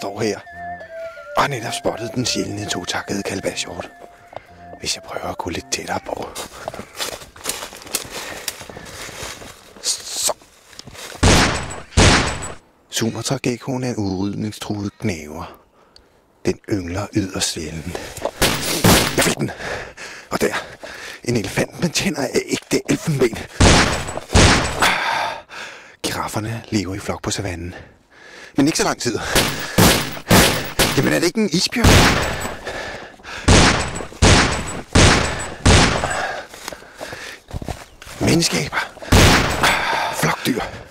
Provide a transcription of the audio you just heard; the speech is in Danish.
står her og har netop spottet den sjældne totakkede kalvashjort. Hvis jeg prøver at gå lidt tættere på. Så. Sumatrakgekkoen er en udrydningstruet gnæver. Den yngler yderst sjældent. Jeg fik den! Og der, en elefant med tænder af ægte elfenben. Girafferne lever i flok på savannen. Men ikke så lang tid. Jamen er det ikke en isbjørn? Menneskeaber. Flokdyr.